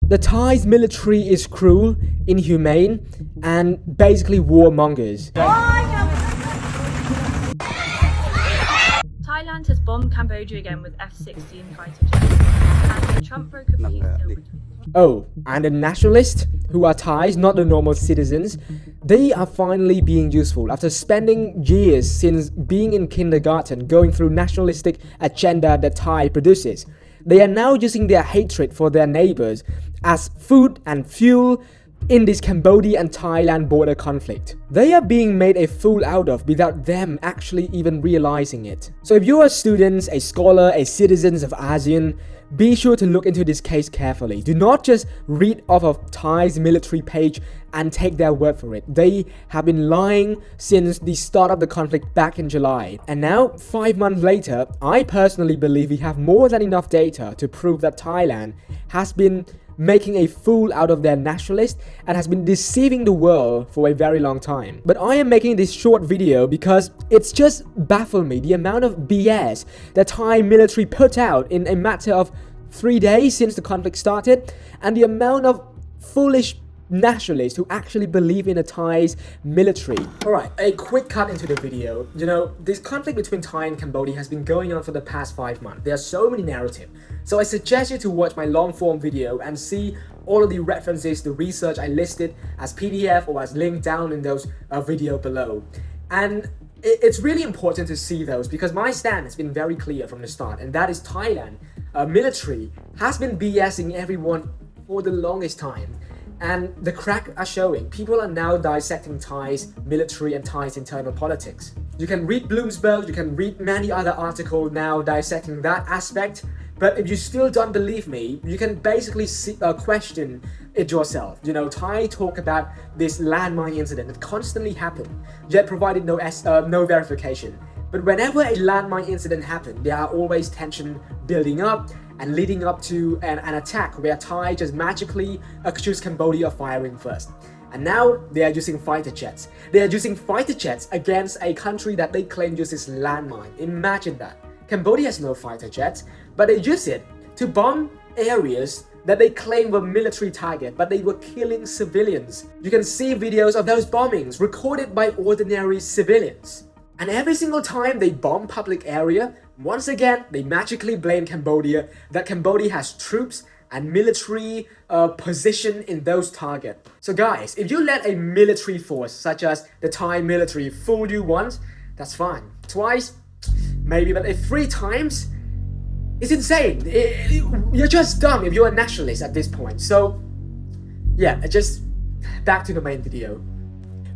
The Thai military is cruel, inhumane, and basically warmongers. Thailand has bombed Cambodia again with F-16 fighter jets, and the Trump broker peace deal with... Oh, and the nationalists, who are Thais, not the normal citizens, they are finally being useful after spending years since being in kindergarten going through nationalistic agenda that Thai produces. They are now using their hatred for their neighbors as food and fuel in this Cambodia and Thailand border conflict. They are being made a fool out of without them actually even realizing it. So if you are students, a scholar, a citizen of ASEAN, be sure to look into this case carefully. Do not just read off of Thai's military page and take their word for it. They have been lying since the start of the conflict back in July. And now, 5 months later, I personally believe we have more than enough data to prove that Thailand has been making a fool out of their nationalists and has been deceiving the world for a very long time. But I am making this short video because it's just baffled me the amount of BS the Thai military put out in a matter of 3 days since the conflict started, and the amount of foolish nationalists who actually believe in the Thai's military. Alright, a quick cut into the video. You know, this conflict between Thai and Cambodia has been going on for the past 5 months. There are so many narratives. So I suggest you to watch my long form video and see all of the references, the research I listed as PDF or as linked down in those video below. And it's really important to see those because my stand has been very clear from the start, and that is Thailand military has been BSing everyone for the longest time. And the crack are showing. People are now dissecting Thai's military and Thai's internal politics. You can read Bloomberg, you can read many other articles now dissecting that aspect. But if you still don't believe me, you can basically question it yourself. You know, Thai talk about this landmine incident that constantly happened, yet provided no verification. But whenever a landmine incident happened, there are always tension building up and leading up to an attack where Thai just magically accused Cambodia of firing first. And now they are using fighter jets. They are using fighter jets against a country that they claim uses landmine. Imagine that. Cambodia has no fighter jets, but they use it to bomb areas that they claim were military target, but they were killing civilians. You can see videos of those bombings recorded by ordinary civilians. And every single time they bomb public area, once again, they magically blame Cambodia, that Cambodia has troops and military position in those targets. So guys, if you let a military force such as the Thai military fool you once, that's fine. Twice, maybe, but 3 times, it's insane. You're just dumb if you're a nationalist at this point. So yeah, just back to the main video.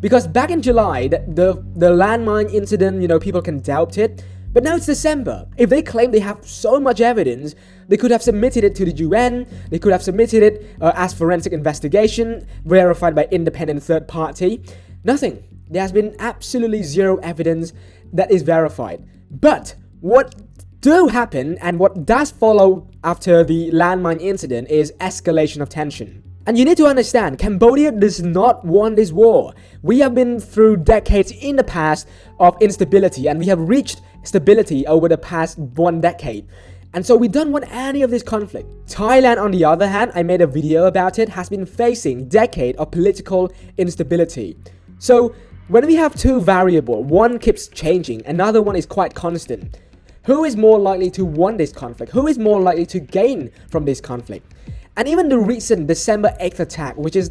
Because back in July, the landmine incident, you know, people can doubt it. But now it's December. If they claim they have so much evidence, they could have submitted it to the UN, they could have submitted it as forensic investigation, verified by independent third party. Nothing. There has been absolutely zero evidence that is verified. But what do happen and what does follow after the landmine incident is escalation of tension. And you need to understand, Cambodia does not want this war. We have been through decades in the past of instability, and we have reached stability over the past 1 decade. And so we don't want any of this conflict. Thailand, on the other hand, I made a video about it, has been facing decades of political instability. So when we have 2 variables, one keeps changing, another one is quite constant. Who is more likely to want this conflict? Who is more likely to gain from this conflict? And even the recent December 8th attack, which is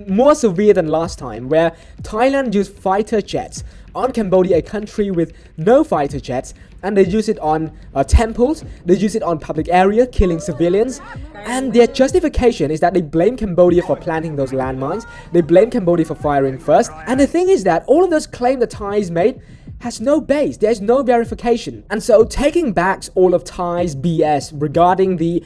more severe than last time, where Thailand used fighter jets on Cambodia, a country with no fighter jets, and they use it on temples, they use it on public area, killing civilians. And their justification is that they blame Cambodia for planting those landmines, they blame Cambodia for firing first. And the thing is that all of those claims the Thais made has no base, there's no verification. And so taking back all of Thai's BS regarding the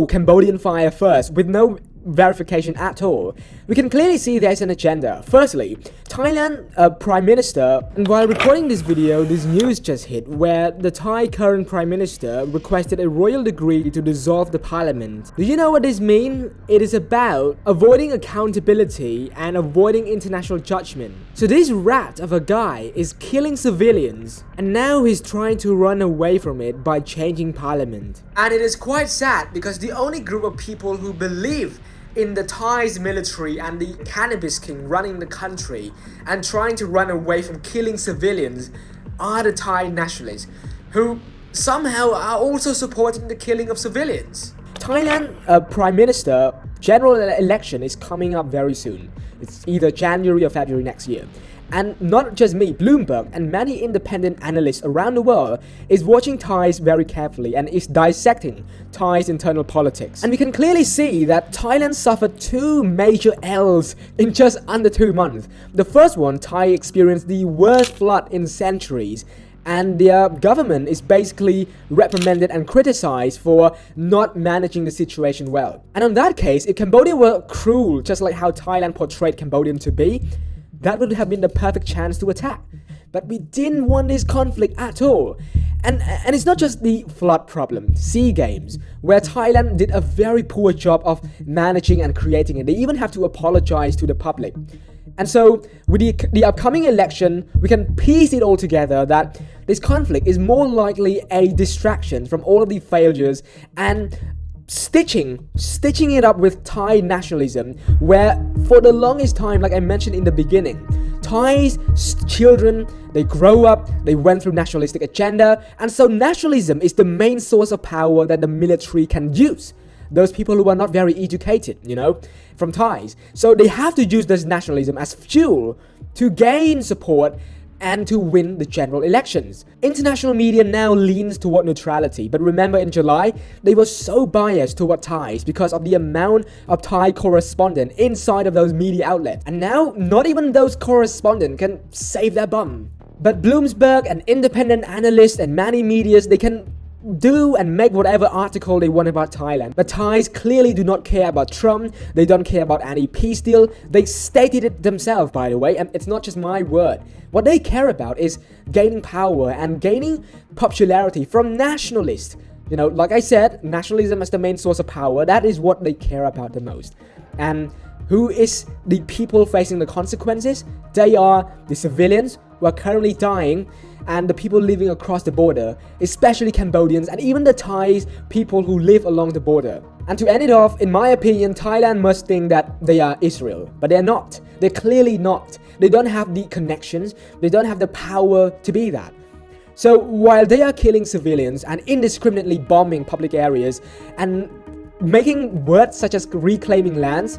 Cambodian fire first with no verification at all, we can clearly see there's an agenda. Firstly, Thailand Prime Minister, and while recording this video, this news just hit where the Thai current Prime Minister requested a royal decree to dissolve the parliament. Do you know what this means? It is about avoiding accountability and avoiding international judgment. So this rat of a guy is killing civilians, and now he's trying to run away from it by changing parliament. And it is quite sad because the only group of people who believe in the Thai military and the cannabis king running the country and trying to run away from killing civilians are the Thai nationalists, who somehow are also supporting the killing of civilians. Thailand Prime Minister general election is coming up very soon. It's either January or February next year. And not just me, Bloomberg and many independent analysts around the world is watching Thais very carefully and is dissecting Thai's internal politics. And we can clearly see that Thailand suffered two major L's in just under 2 months. The first one, Thai experienced the worst flood in centuries, and their government is basically reprimanded and criticized for not managing the situation well. And in that case, if Cambodia were cruel, just like how Thailand portrayed Cambodian to be, that would have been the perfect chance to attack. But we didn't want this conflict at all. And it's not just the flood problem, SEA Games, where Thailand did a very poor job of managing and creating it. They even have to apologize to the public. And so, with the upcoming election, we can piece it all together that this conflict is more likely a distraction from all of the failures and stitching it up with Thai nationalism, where for the longest time, like I mentioned in the beginning, Thai's children, they grow up, they went through nationalistic agenda, and so nationalism is the main source of power that the military can use. Those people who are not very educated, from Thais. So they have to use this nationalism as fuel to gain support and to win the general elections. International media now leans toward neutrality, but remember in July, they were so biased toward Thais because of the amount of Thai correspondents inside of those media outlets. And now, not even those correspondents can save their bum. But Bloomberg and independent analysts and many medias, they can do and make whatever article they want about Thailand. But Thais clearly do not care about Trump. They don't care about any peace deal. They stated it themselves, by the way, and it's not just my word. What they care about is gaining power and gaining popularity from nationalists. Like I said, nationalism as the main source of power, that is what they care about the most. And who is the people facing the consequences? They are the civilians who are currently dying and the people living across the border, especially Cambodians and even the Thais people who live along the border. And to end it off, in my opinion, Thailand must think that they are Israel, but they're not. They're clearly not. They don't have the connections, they don't have the power to be that. So while they are killing civilians and indiscriminately bombing public areas and making words such as reclaiming lands,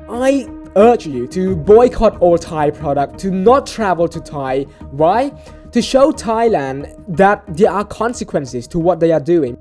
I urge you to boycott all Thai product, to not travel to Thai. Why? To show Thailand that there are consequences to what they are doing.